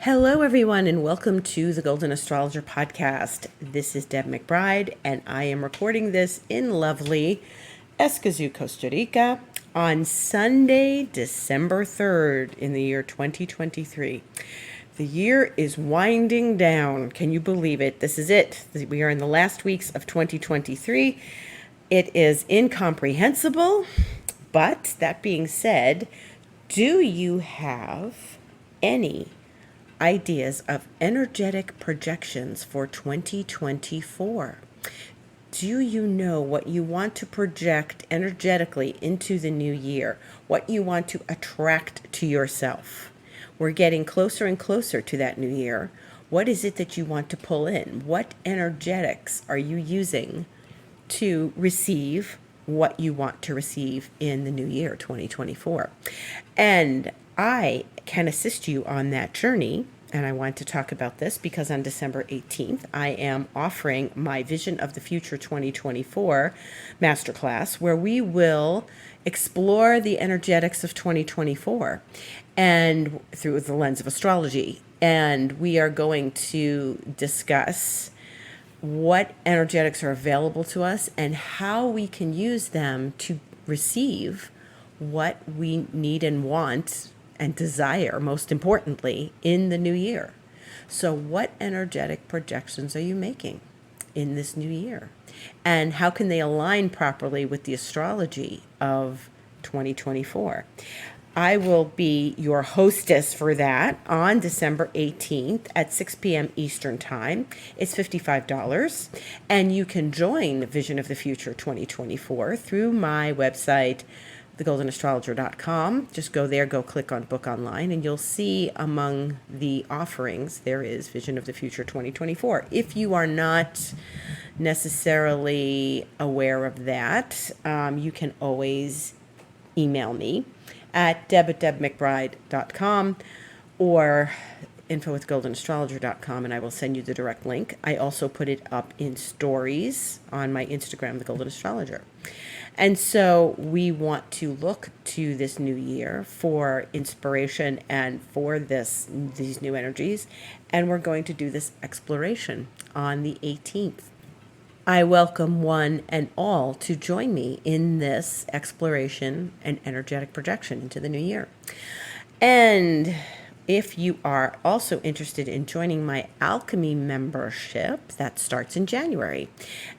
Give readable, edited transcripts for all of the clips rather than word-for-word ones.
Hello, everyone, and welcome to the Golden Astrologer Podcast. This is Deb McBride, and I am recording this in lovely Escazú, Costa Rica, on Sunday, December 3rd, in the year 2023. The year is winding down. Can you believe it? This is it. We are in the last weeks of 2023. It is incomprehensible, but that being said, do you have any ideas of energetic projections for 2024? Do you know what you want to project energetically into the new year? What you want to attract to yourself? We're getting closer and closer to that new year. What is it that you want to pull in? What energetics are you using to receive what you want to receive in the new year, 2024? And I can assist you on that journey. And I want to talk about this because on December 18th, I am offering my Vision of the Future 2024 masterclass, where we will explore the energetics of 2024 and through the lens of astrology. And we are going to discuss what energetics are available to us and how we can use them to receive what we need and want and desire, most importantly, in the new year. So what energetic projections are you making in this new year? And how can they align properly with the astrology of 2024? I will be your hostess for that on December 18th at 6 p.m. Eastern Time. It's $55, and you can join Vision of the Future 2024 through my website, thegoldenastrologer.com. Just go there, go click on Book Online, and you'll see among the offerings there is Vision of the Future 2024. If you are not necessarily aware of that, you can always email me at deb@debmcbride.com or info@goldenastrologer.com, and I will send you the direct link. I also put it up in stories on my Instagram, The Golden Astrologer. And so we want to look to this new year for inspiration and for these new energies, and we're going to do this exploration on the 18th. I welcome one and all to join me in this exploration and energetic projection into the new year. And if you are also interested in joining my alchemy membership, that starts in January.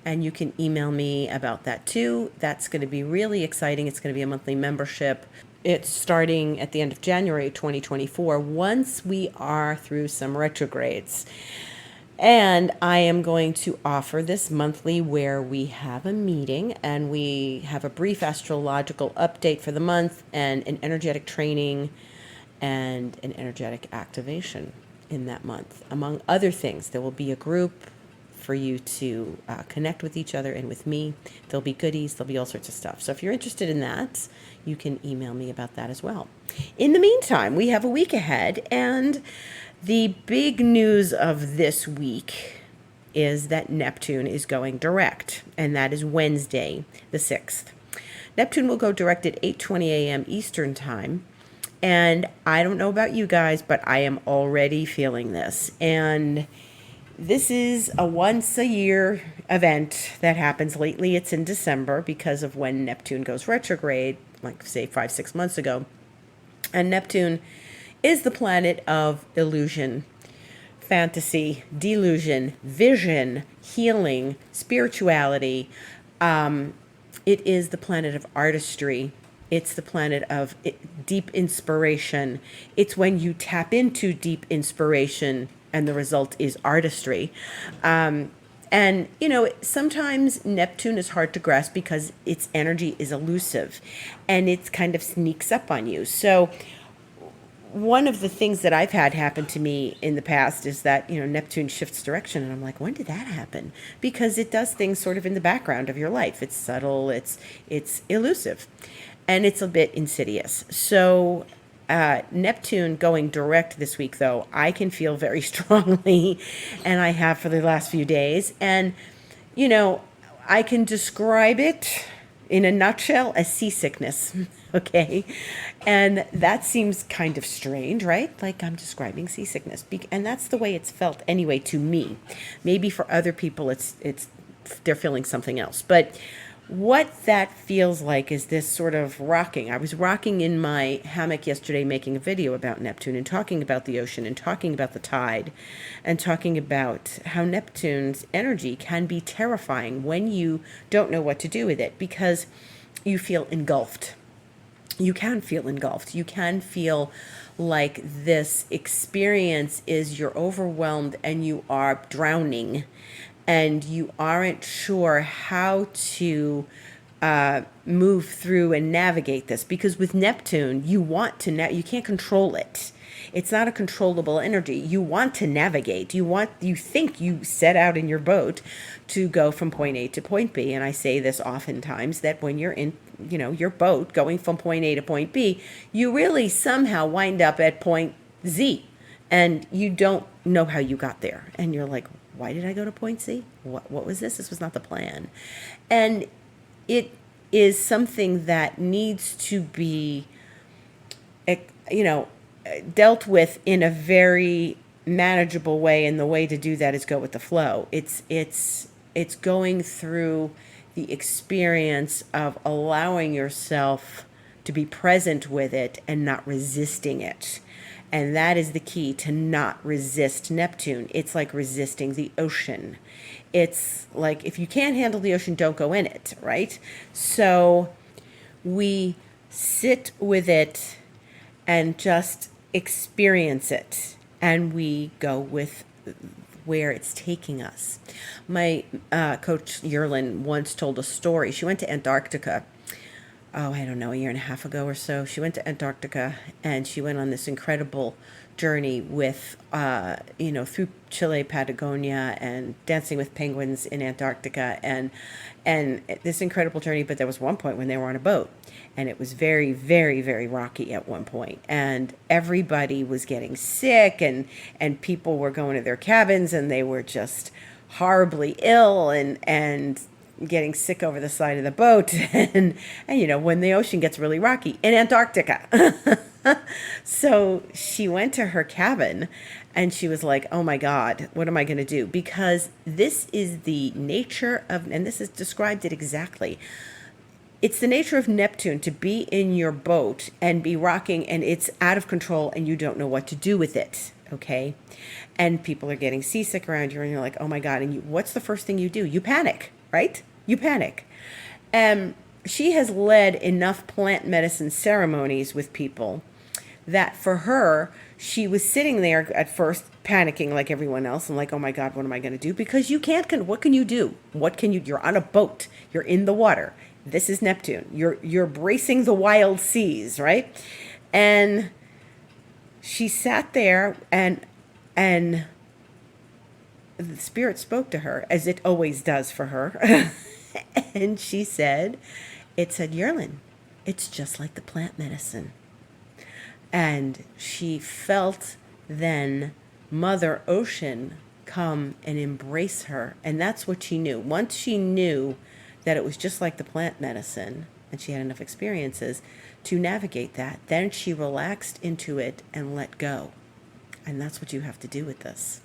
And you can email me about that too. That's going to be really exciting. It's going to be a monthly membership. It's starting at the end of January 2024, once we are through some retrogrades. And I am going to offer this monthly where we have a meeting and we have a brief astrological update for the month and an energetic training and an energetic activation in that month. Among other things, there will be a group for you to connect with each other and with me. There'll be goodies, there'll be all sorts of stuff. So if you're interested in that, you can email me about that as well. In the meantime, we have a week ahead, and the big news of this week is that Neptune is going direct, and that is Wednesday, the 6th. Neptune will go direct at 8:20 a.m. Eastern Time. And I don't know about you guys, but I am already feeling this. And this is a once-a-year event that happens. Lately, it's in December because of when Neptune goes retrograde, like, say, 5-6 months ago. And Neptune is the planet of illusion, fantasy, delusion, vision, healing, spirituality. It is the planet of artistry. It's the planet of deep inspiration. It's when you tap into deep inspiration and the result is artistry. And, sometimes Neptune is hard to grasp because its energy is elusive and it kind of sneaks up on you. So one of the things that I've had happen to me in the past is that, Neptune shifts direction, and I'm like, when did that happen? Because it does things sort of in the background of your life. It's subtle, it's elusive, and it's a bit insidious. So Neptune going direct this week, though, I can feel very strongly, and I have for the last few days. And, I can describe it in a nutshell, a seasickness. Okay. And that seems kind of strange, right? Like I'm describing seasickness. And that's the way it's felt anyway to me. Maybe for other people, they're feeling something else. But what that feels like is this sort of rocking. I was rocking in my hammock yesterday making a video about Neptune and talking about the ocean and talking about the tide and talking about how Neptune's energy can be terrifying when you don't know what to do with it because you feel engulfed. You can feel engulfed. You can feel like this experience is you're overwhelmed and you are drowning and you aren't sure how to move through and navigate this. Because with Neptune, you want to, you can't control it. It's not a controllable energy. You want to navigate. You think you set out in your boat to go from point A to point B. And I say this oftentimes that when you're in, your boat going from point A to point B, you really somehow wind up at point Z and you don't know how you got there. And you're like, why did I go to point C? What was this? This was not the plan. And it is something that needs to be, dealt with in a very manageable way. And the way to do that is go with the flow. It's going through the experience of allowing yourself to be present with it and not resisting it. And that is the key, to not resist Neptune. It's like resisting the ocean. It's like if you can't handle the ocean, don't go in it, right? So we sit with it and just experience it. And we go with where it's taking us. My coach, Yerlin, once told a story. She went to Antarctica. I don't know, a year and a half ago or so. She went to Antarctica and she went on this incredible journey with, through Chile, Patagonia, and dancing with penguins in Antarctica, and this incredible journey. But there was one point when they were on a boat, and it was very, very, very rocky at one point, and everybody was getting sick, and people were going to their cabins, and they were just horribly ill, and getting sick over the side of the boat. And when the ocean gets really rocky in Antarctica. So she went to her cabin and she was like, oh my God, what am I going to do? Because this is the nature of, and this is described it exactly. It's the nature of Neptune to be in your boat and be rocking, and it's out of control and you don't know what to do with it. Okay. And people are getting seasick around you and you're like, oh my God. And what's the first thing you do? You panic. Right? You panic. She has led enough plant medicine ceremonies with people that for her, she was sitting there at first panicking like everyone else and like, oh my God, what am I going to do? Because you can't, what can you do? You're on a boat. You're in the water. This is Neptune. You're bracing the wild seas, right? And she sat there and the spirit spoke to her, as it always does for her. And she said, Yerlin, it's just like the plant medicine. And she felt then Mother Ocean come and embrace her. And that's what she knew. Once she knew that it was just like the plant medicine, and she had enough experiences to navigate that, then she relaxed into it and let go. And that's what you have to do with this.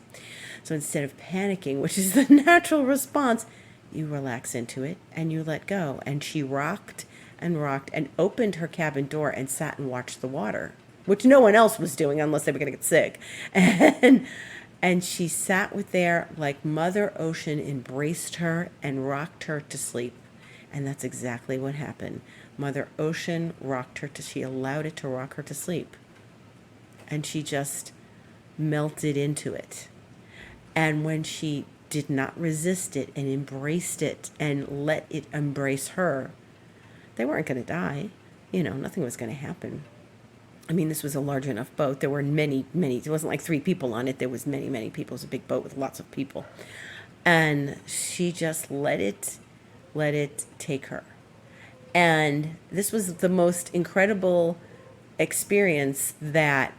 So instead of panicking, which is the natural response, you relax into it and you let go. And she rocked and opened her cabin door and sat and watched the water, which no one else was doing unless they were going to get sick. And she sat with there like Mother Ocean embraced her and rocked her to sleep. And that's exactly what happened. Mother Ocean rocked her she allowed it to rock her to sleep. And she just melted into it. And when she did not resist it and embraced it and let it embrace her, they weren't going to die. Nothing was going to happen. I mean, this was a large enough boat. There were many, it wasn't like 3 people on it. There was many, many people. It was a big boat with lots of people. And she just let it take her. And this was the most incredible experience that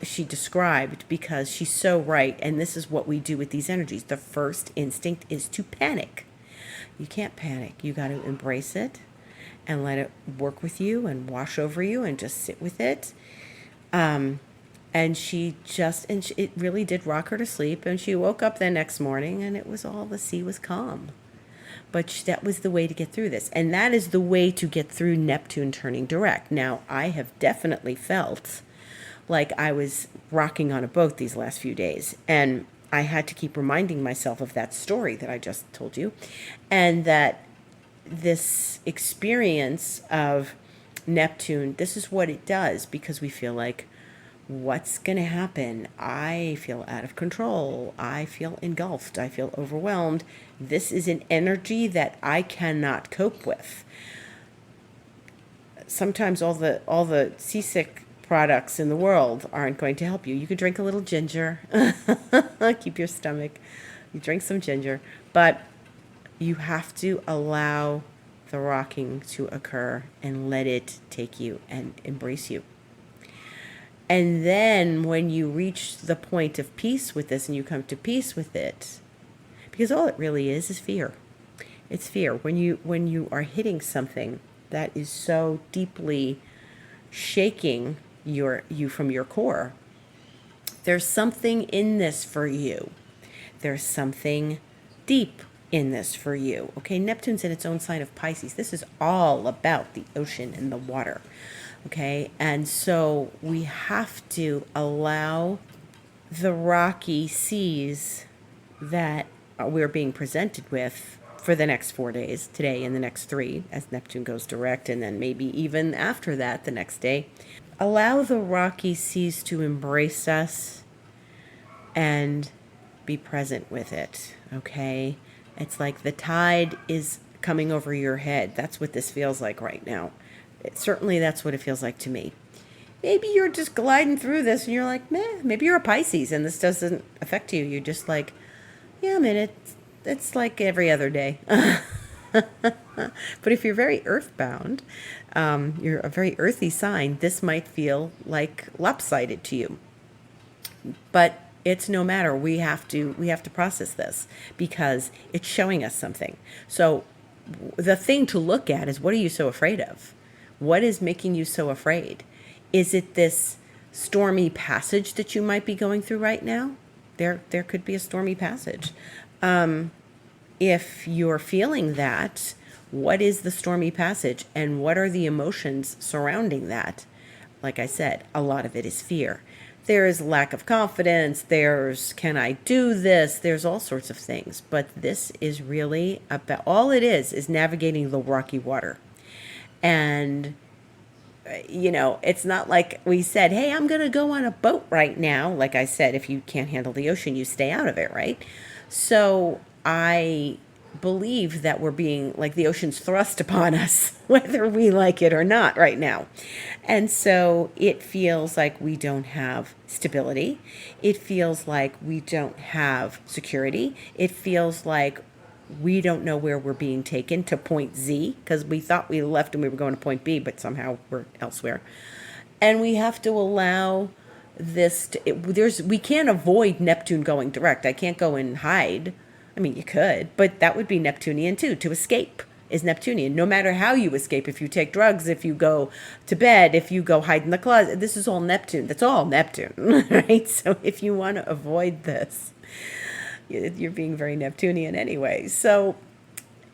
she described, because she's so right. And this is what we do with these energies. The first instinct is to panic. You can't panic. You got to embrace it and let it work with you and wash over you and just sit with it. And it really did rock her to sleep. And she woke up the next morning and the sea was calm. But that was the way to get through this. And that is the way to get through Neptune turning direct. Now, I have definitely felt like I was rocking on a boat these last few days. And I had to keep reminding myself of that story that I just told you. And that this experience of Neptune, this is what it does, because we feel like, what's going to happen? I feel out of control. I feel engulfed. I feel overwhelmed. This is an energy that I cannot cope with. Sometimes all the Seasick products in the world aren't going to help you. You could drink a little ginger, keep your stomach. You drink some ginger, but you have to allow the rocking to occur and let it take you and embrace you. And then when you reach the point of peace with this and you come to peace with it, because all it really is fear. It's fear. When you are hitting something that is so deeply shaking you from your core, there's something in this for you. There's something deep in this for you. Okay, Neptune's in its own sign of Pisces. This is all about the ocean and the water. Okay, and so we have to allow the rocky seas that we're being presented with for the next 4 days, today and the next 3, as Neptune goes direct, and then maybe even after that, the next day. Allow the rocky seas to embrace us and be present with it, okay? It's like the tide is coming over your head. That's what this feels like right now. Certainly that's what it feels like to me. Maybe you're just gliding through this and you're like, meh, maybe you're a Pisces and this doesn't affect you. You're just like, yeah, I mean, it's like every other day. But if you're very earthbound, you're a very earthy sign, this might feel like lopsided to you. But it's no matter. We have to process this because it's showing us something. So the thing to look at is, what are you so afraid of? What is making you so afraid? Is it this stormy passage that you might be going through right now? There could be a stormy passage. If you're feeling that, what is the stormy passage and what are the emotions surrounding that? Like I said, a lot of it is fear. There is lack of confidence. There's, can I do this? There's all sorts of things. But this is really about, all it is navigating the rocky water. And, it's not like we said, hey, I'm going to go on a boat right now. Like I said, if you can't handle the ocean, you stay out of it, right? So I believe that we're being, like, the ocean's thrust upon us, whether we like it or not right now. And so it feels like we don't have stability. It feels like we don't have security. It feels like we don't know where we're being taken to point Z, because we thought we left and we were going to point B, but somehow we're elsewhere. And we have to allow this we can't avoid Neptune going direct. I can't go and hide. I mean, you could, but that would be Neptunian too. To escape is Neptunian. No matter how you escape, if you take drugs, if you go to bed, if you go hide in the closet, this is all Neptune. That's all Neptune, right? So if you want to avoid this, you're being very Neptunian anyway. So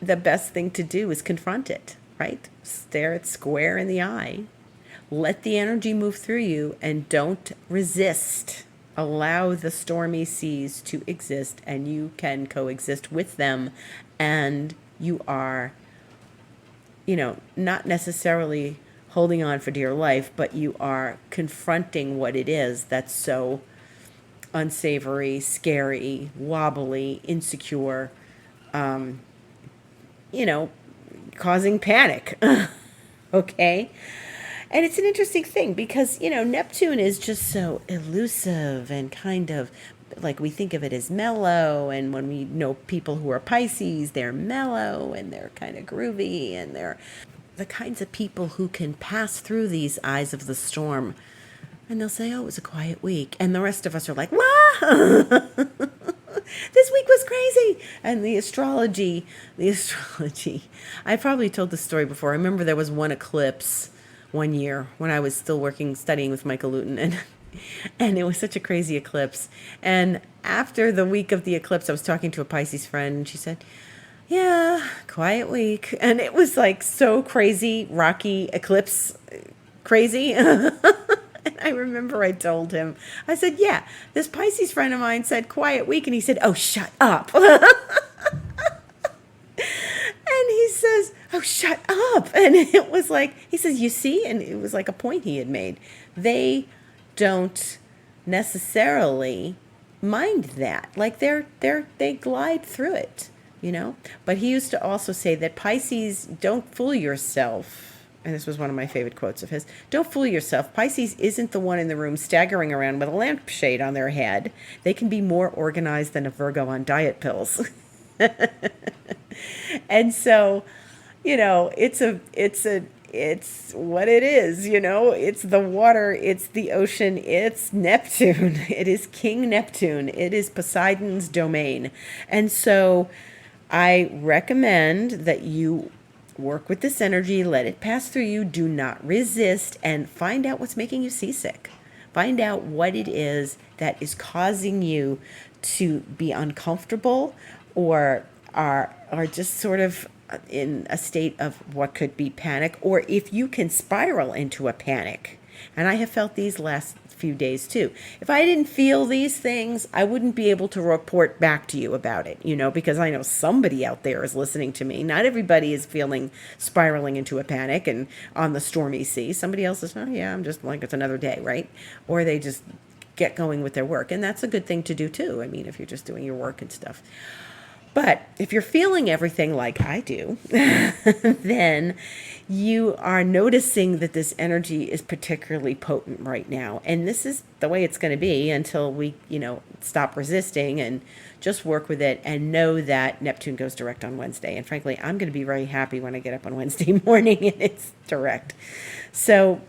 the best thing to do is confront it, right? Stare it square in the eye. Let the energy move through you and don't resist. Allow the stormy seas to exist and you can coexist with them, and you are, not necessarily holding on for dear life, but you are confronting what it is that's so unsavory, scary, wobbly, insecure, causing panic. Okay? And it's an interesting thing because, Neptune is just so elusive and kind of like, we think of it as mellow. And when we know people who are Pisces, they're mellow and they're kind of groovy and they're the kinds of people who can pass through these eyes of the storm. And they'll say, oh, it was a quiet week. And the rest of us are like, wah! This week was crazy. And the astrology, I probably told the story before. I remember there was one eclipse one year when I was still studying with Michael Luton, and it was such a crazy eclipse. And after the week of the eclipse, I was talking to a Pisces friend, and she said, yeah, quiet week. And it was like so crazy, rocky eclipse crazy. And I remember I told him, I said, yeah, this Pisces friend of mine said quiet week. And he said, oh, shut up. And he says, oh, shut up. And it was like, he says, you see? And it was like a point he had made. They don't necessarily mind that. Like they glide through it, you know? But he used to also say that Pisces, don't fool yourself. And this was one of my favorite quotes of his. Don't fool yourself. Pisces isn't the one in the room staggering around with a lampshade on their head. They can be more organized than a Virgo on diet pills. And so, you know, it's what it is, you know, it's the water, it's the ocean, it's Neptune. It is King Neptune. It is Poseidon's domain. And so I recommend that you work with this energy, let it pass through you, do not resist, and find out what's making you seasick. Find out what it is that is causing you to be uncomfortable or are just sort of in a state of what could be panic, or if you can spiral into a panic. And I have felt these last few days too. If I didn't feel these things, I wouldn't be able to report back to you about it, you know, because I know somebody out there is listening to me. Not everybody is spiraling into a panic and on the stormy sea. Somebody else is, oh yeah, I'm just like, it's another day, right? Or they just get going with their work. And that's a good thing to do too. I mean, if you're just doing your work and stuff. But if you're feeling everything like I do, then you are noticing that this energy is particularly potent right now. And this is the way it's going to be until we, you know, stop resisting and just work with it and know that Neptune goes direct on Wednesday. And frankly, I'm going to be very happy when I get up on Wednesday morning and it's direct. So,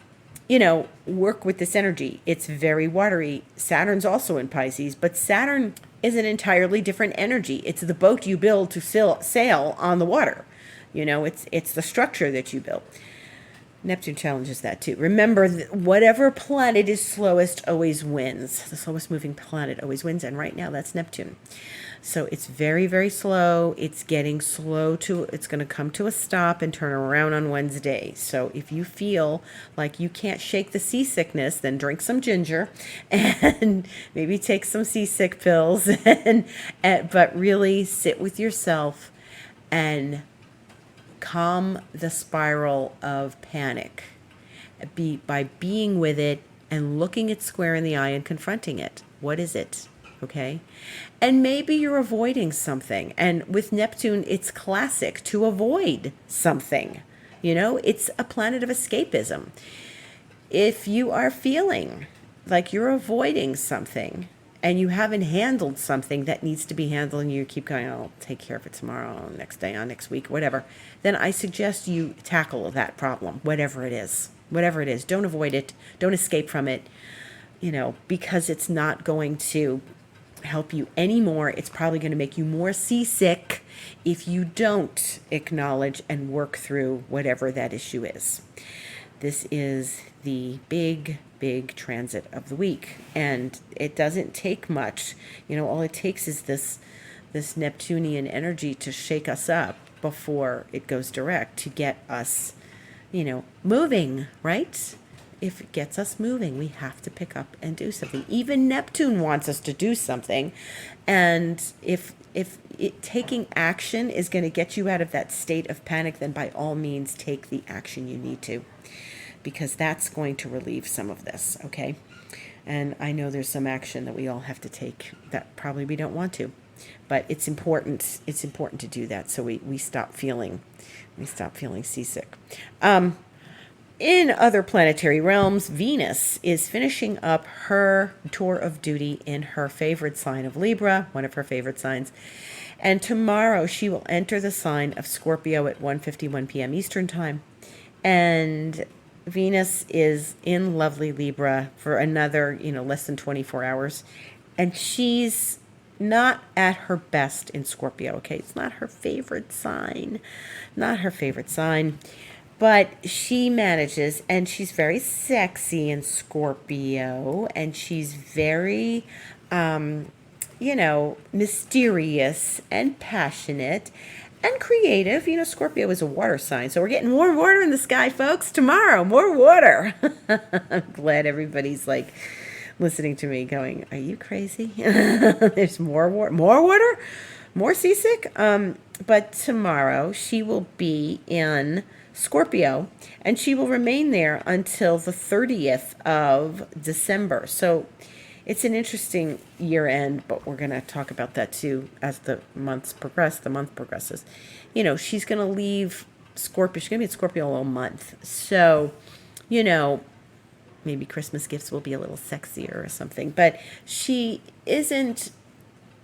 you know, work with this energy. It's very watery. Saturn's also in Pisces, but Saturn is an entirely different energy. It's the boat you build to sail on the water. You know, it's the structure that you build. Neptune challenges that too. Remember, whatever planet is slowest always wins. The slowest moving planet always wins, and right now that's Neptune. So it's very, very slow. It's getting slow it's going to come to a stop and turn around on Wednesday. So if you feel like you can't shake the seasickness, then drink some ginger and maybe take some seasick pills but really sit with yourself and calm the spiral of panic by being with it and looking it square in the eye and confronting it. What is it? Okay. And maybe you're avoiding something. And with Neptune, it's classic to avoid something. You know, it's a planet of escapism. If you are feeling like you're avoiding something and you haven't handled something that needs to be handled and you keep going, oh, I'll take care of it tomorrow, next day, on next week, whatever, then I suggest you tackle that problem, whatever it is. Whatever it is. Don't avoid it. Don't escape from it, you know, because it's not going to help you anymore. It's probably going to make you more seasick if you don't acknowledge and work through whatever that issue is. This is the big transit of the week, and it doesn't take much. You know, all it takes is this Neptunian energy to shake us up before it goes direct to get us, you know, moving, right? If it gets us moving, we have to pick up and do something. Even Neptune wants us to do something. And if taking action is going to get you out of that state of panic, then by all means take the action you need to, because that's going to relieve some of this, okay? And I know there's some action that we all have to take that probably we don't want to, but it's important. It's important to do that so we stop feeling seasick. In other planetary realms, Venus is finishing up her tour of duty in her favorite sign of Libra, one of her favorite signs. And tomorrow she will enter the sign of Scorpio at 1:51 p.m. Eastern Time. And Venus is in lovely Libra for another, less than 24 hours. And she's not at her best in Scorpio, okay? It's not her favorite sign. Not her favorite sign. But she manages, and she's very sexy in Scorpio, and she's very, mysterious and passionate and creative. Scorpio is a water sign, so we're getting more water in the sky, folks. Tomorrow, more water. I'm glad everybody's like listening to me going, are you crazy? There's more water, more seasick. But tomorrow she will be in Scorpio, and she will remain there until the 30th of December. So it's an interesting year end, but we're going to talk about that too as the month progresses. She's going to leave Scorpio. She's going to be in Scorpio all month. So, maybe Christmas gifts will be a little sexier or something. But she isn't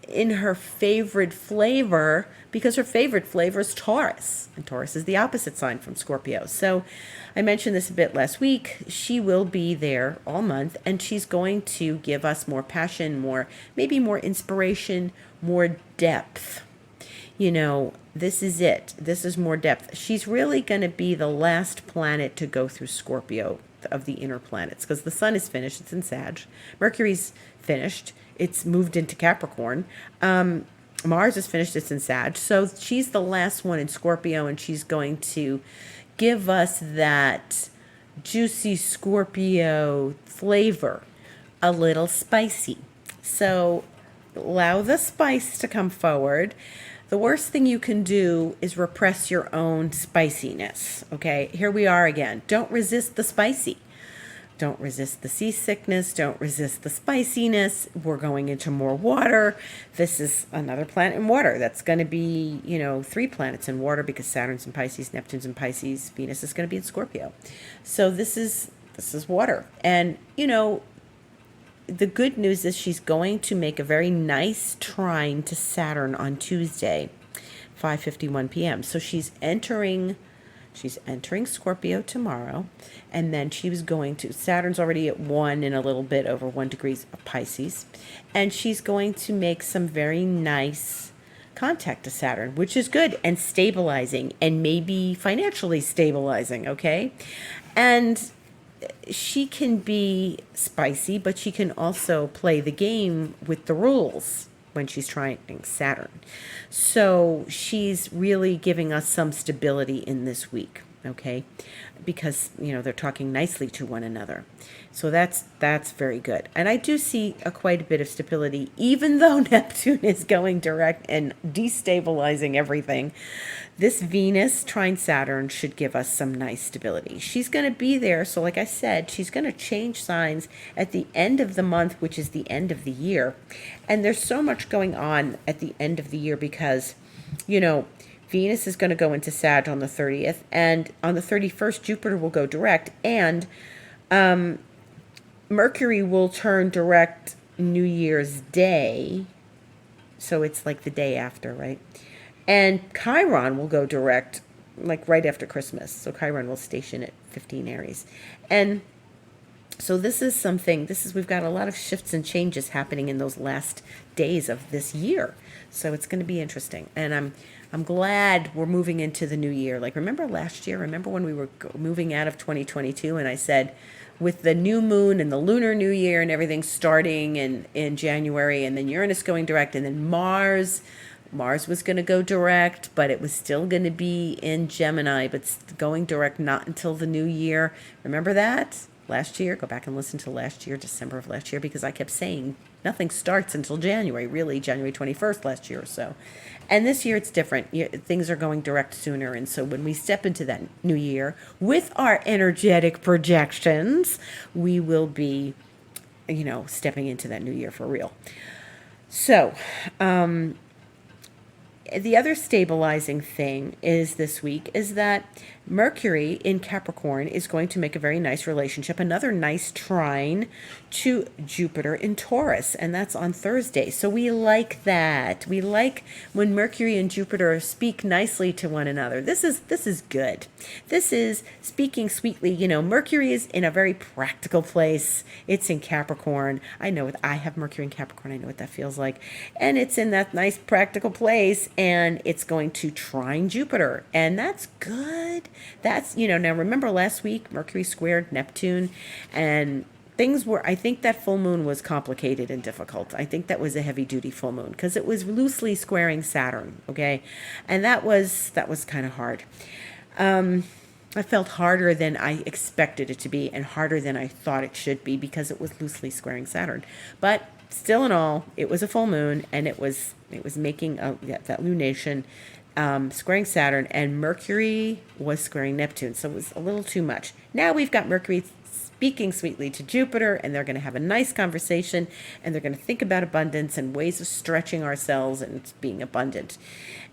in her favorite flavor because her favorite flavor is Taurus. And Taurus is the opposite sign from Scorpio. So I mentioned this a bit last week. She will be there all month, and she's going to give us more passion, maybe more inspiration, more depth. This is it. This is more depth. She's really going to be the last planet to go through Scorpio of the inner planets, because the sun is finished. It's in Sag. Mercury's finished. It's moved into Capricorn. Mars is finished. It's in Sag. So she's the last one in Scorpio, and she's going to give us that juicy Scorpio flavor, a little spicy. So allow the spice to come forward. The worst thing you can do is repress your own spiciness. Okay, here we are again. Don't resist the spicy. Don't resist the seasickness. Don't resist the spiciness. We're going into more water. This is another planet in water. That's going to be, 3 planets in water, because Saturn's in Pisces, Neptune's in Pisces, Venus is going to be in Scorpio. So this is water. And, the good news is she's going to make a very nice trine to Saturn on Tuesday, 5:51 p.m. So she's entering Scorpio tomorrow, and then Saturn's already at 1 and a little bit over 1 degrees of Pisces, and she's going to make some very nice contact to Saturn, which is good and stabilizing, and maybe financially stabilizing, okay? And she can be spicy, but she can also play the game with the rules when she's trying Saturn. So she's really giving us some stability in this week, okay? Because, they're talking nicely to one another. So that's very good. And I do see quite a bit of stability, even though Neptune is going direct and destabilizing everything. This Venus trine Saturn should give us some nice stability. She's going to be there. So like I said, she's going to change signs at the end of the month, which is the end of the year. And there's so much going on at the end of the year because, Venus is going to go into Sag on the 30th. And on the 31st, Jupiter will go direct. And Mercury will turn direct New Year's Day. So it's like the day after, right? And Chiron will go direct like right after Christmas. So Chiron will station at 15 Aries. And so we've got a lot of shifts and changes happening in those last days of this year. So it's going to be interesting. And I'm glad we're moving into the new year. Like, remember last year? Remember when we were moving out of 2022 and I said, with the new moon and the lunar new year and everything starting in January, and then Uranus going direct, and then Mars was going to go direct, but it was still going to be in Gemini, but going direct not until the new year. Remember that? Last year, go back and listen to last year, December of last year, because I kept saying nothing starts until January, really January 21st last year or so. And this year it's different. Things are going direct sooner. And so when we step into that new year with our energetic projections, we will be, stepping into that new year for real. So, the other stabilizing thing is this week is that Mercury in Capricorn is going to make a very nice relationship, another nice trine to Jupiter in Taurus, and that's on Thursday. So we like that. We like when Mercury and Jupiter speak nicely to one another. This is good. This is speaking sweetly. Mercury is in a very practical place. It's in Capricorn. I know it. I have Mercury in Capricorn. I know what that feels like. And it's in that nice practical place, and it's going to trine Jupiter, and that's good. That's, now remember last week, Mercury squared Neptune, and I think that full moon was complicated and difficult. I think that was a heavy duty full moon because it was loosely squaring Saturn, okay? And that was kind of hard. I felt harder than I expected it to be and harder than I thought it should be because it was loosely squaring Saturn. But still in all, it was a full moon, and it was making that lunation, squaring Saturn, and Mercury was squaring Neptune, so it was a little too much. Now we've got Mercury speaking sweetly to Jupiter, and they're going to have a nice conversation, and they're going to think about abundance and ways of stretching ourselves and being abundant,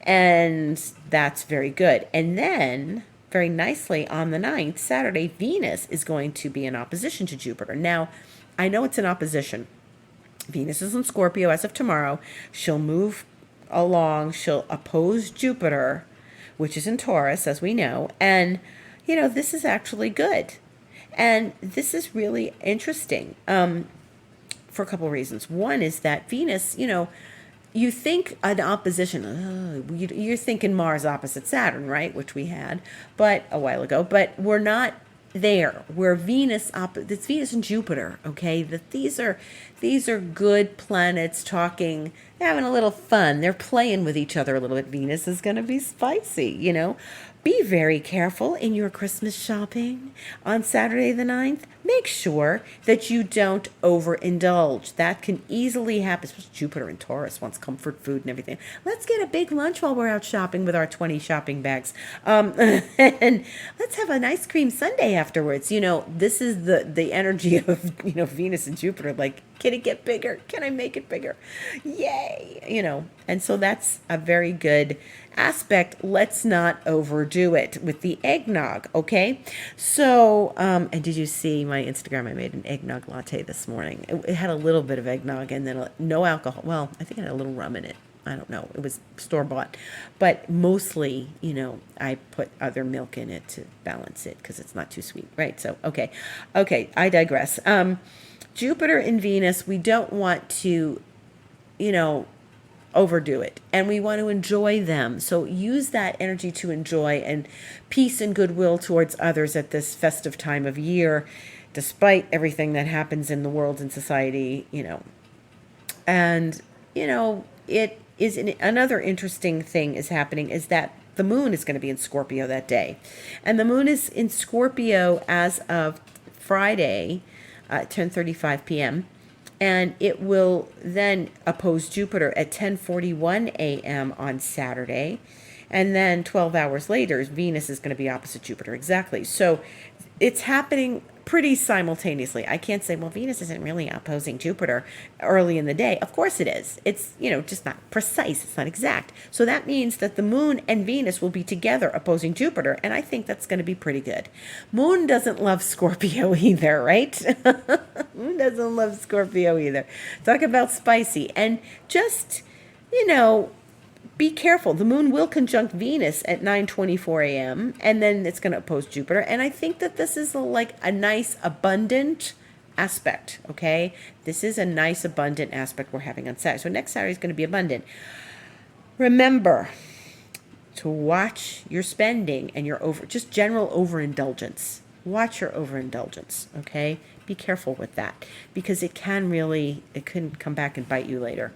and that's very good. And then, very nicely, on the 9th, Saturday, Venus is going to be in opposition to Jupiter. Now, I know it's an opposition. Venus is in Scorpio as of tomorrow. She'll move along. She'll oppose Jupiter, which is in Taurus, as we know. And, this is actually good. And this is really interesting for a couple of reasons. One is that Venus, you think an opposition, you're thinking Mars opposite Saturn, right? Which we had a while ago. But we're not there. Where it's Venus and Jupiter, okay? These are good planets talking, they're having a little fun. They're playing with each other a little bit. Venus is going to be spicy, Be very careful in your Christmas shopping on Saturday the 9th. Make sure that you don't overindulge. That can easily happen, especially Jupiter and Taurus wants comfort food and everything. Let's get a big lunch while we're out shopping with our 20 shopping bags. And let's have an ice cream sundae afterwards. This is the energy of, Venus and Jupiter. Like, can it get bigger? Can I make it bigger? Yay! And so that's a very good aspect. Let's not overdo it with the eggnog, okay? So, and did you see my Instagram? I made an eggnog latte this morning. It had a little bit of eggnog and then no alcohol. Well, I think it had a little rum in it. I don't know. It was store-bought. But mostly, I put other milk in it to balance it because it's not too sweet, right? So, okay, I digress. Jupiter and Venus, we don't want to, overdo it, and we want to enjoy them. So use that energy to enjoy and peace and goodwill towards others at this festive time of year, despite everything that happens in the world and society, And, it is another interesting thing is happening is that the moon is going to be in Scorpio that day. And the moon is in Scorpio as of Friday, 10:35 p.m., and it will then oppose Jupiter at 10:41 a.m. on Saturday. And then 12 hours later, Venus is going to be opposite Jupiter. Exactly. So it's happening pretty simultaneously. I can't say, well, Venus isn't really opposing Jupiter early in the day. Of course it is. It's, just not precise. It's not exact. So that means that the moon and Venus will be together opposing Jupiter. And I think that's going to be pretty good. Moon doesn't love Scorpio either, right? Moon doesn't love Scorpio either. Talk about spicy. And just, be careful. The moon will conjunct Venus at 9:24 a.m. and then it's going to oppose Jupiter. And I think that this is a nice abundant aspect, okay? This is a nice abundant aspect we're having on Saturday. So next Saturday is going to be abundant. Remember to watch your spending and your just general overindulgence. Watch your overindulgence, okay? Be careful with that because it can come back and bite you later.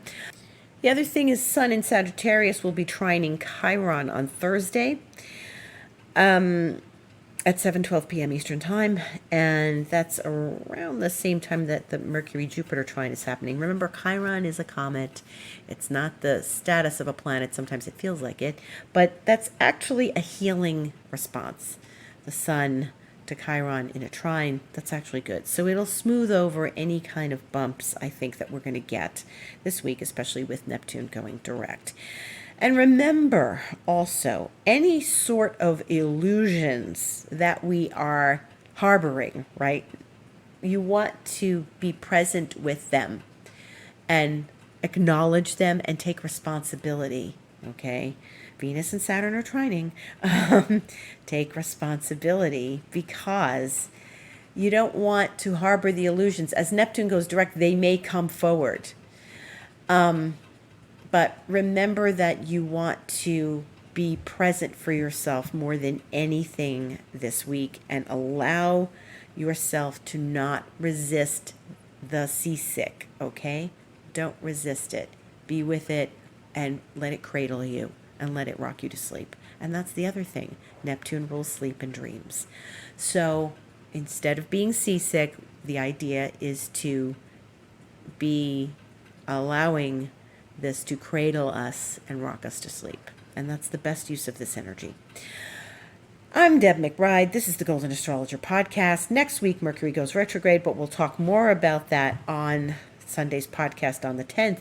The other thing is Sun in Sagittarius will be trining Chiron on Thursday at 7:12 p.m. Eastern Time, and that's around the same time that the Mercury-Jupiter trine is happening. Remember, Chiron is a comet. It's not the status of a planet. Sometimes it feels like it, but that's actually a healing response. The Sun to Chiron in a trine, that's actually good. So it'll smooth over any kind of bumps, I think, that we're going to get this week, especially with Neptune going direct. And remember also, any sort of illusions that we are harboring, right? You want to be present with them and acknowledge them and take responsibility, okay? Venus and Saturn are trining. Take responsibility, because you don't want to harbor the illusions. As Neptune goes direct, they may come forward. But remember that you want to be present for yourself more than anything this week, and allow yourself to not resist the seasick, okay? Don't resist it. Be with it and let it cradle you and let it rock you to sleep. And that's the other thing. Neptune rules sleep and dreams. So instead of being seasick, the idea is to be allowing this to cradle us and rock us to sleep. And that's the best use of this energy. I'm Deb McBride. This is the Golden Astrologer Podcast. Next week, Mercury goes retrograde, but we'll talk more about that on Sunday's podcast on the 10th.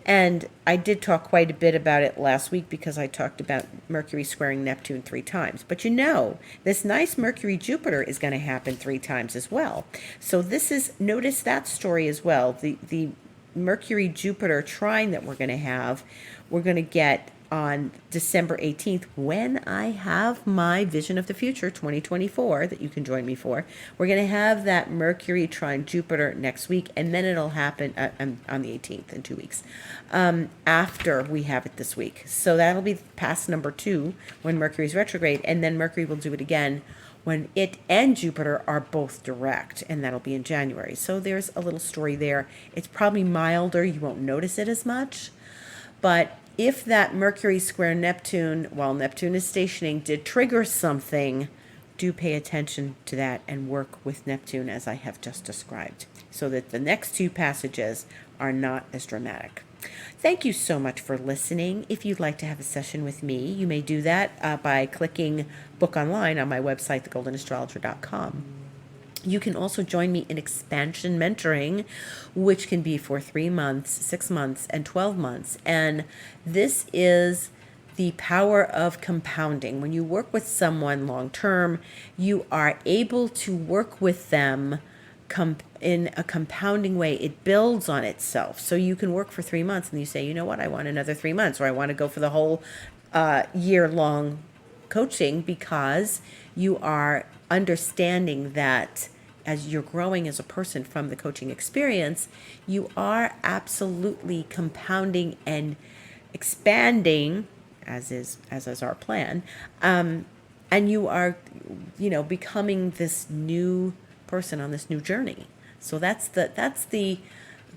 And I did talk quite a bit about it last week because I talked about Mercury squaring Neptune 3 times. But this nice Mercury-Jupiter is going to happen 3 times as well. So notice that story as well. The Mercury-Jupiter trine that we're going to get on December 18th, when I have my Vision of the Future 2024 that you can join me for. We're going to have that Mercury trine Jupiter next week, and then it'll happen on the 18th in 2 weeks after we have it this week. So that'll be past number 2 when Mercury's retrograde, and then Mercury will do it again when it and Jupiter are both direct, and that'll be in January. So there's a little story there. It's probably milder. You won't notice it as much, but if that Mercury square Neptune, while Neptune is stationing, did trigger something, do pay attention to that and work with Neptune as I have just described, so that the next 2 passages are not as dramatic. Thank you so much for listening. If you'd like to have a session with me, you may do that by clicking book online on my website, thegoldenastrologer.com. You can also join me in expansion mentoring, which can be for 3 months, 6 months, and 12 months. And this is the power of compounding. When you work with someone long term, you are able to work with them in a compounding way. It builds on itself. So you can work for 3 months and you say, you know what, I want another 3 months, or I want to go for the whole year-long coaching, because you are understanding that as you're growing as a person from the coaching experience, you are absolutely compounding and expanding, as is our plan, and you are, becoming this new person on this new journey. So that's the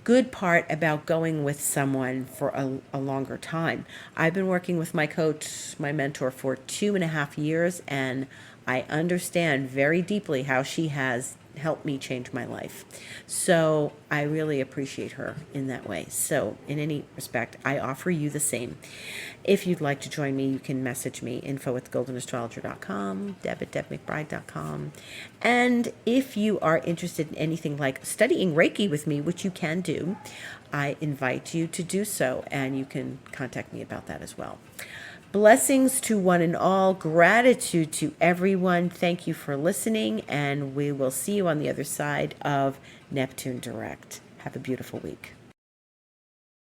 good part about going with someone for a longer time. I've been working with my coach, my mentor, for 2.5 years, and I understand very deeply how she has helped me change my life. So I really appreciate her in that way. So in any respect, I offer you the same. If you'd like to join me, you can message me, info@goldenastrologer.com, deb@debmcbride.com. And if you are interested in anything like studying Reiki with me, which you can do, I invite you to do so, and you can contact me about that as well. Blessings to one and all. Gratitude to everyone. Thank you for listening, and we will see you on the other side of Neptune direct. Have a beautiful week.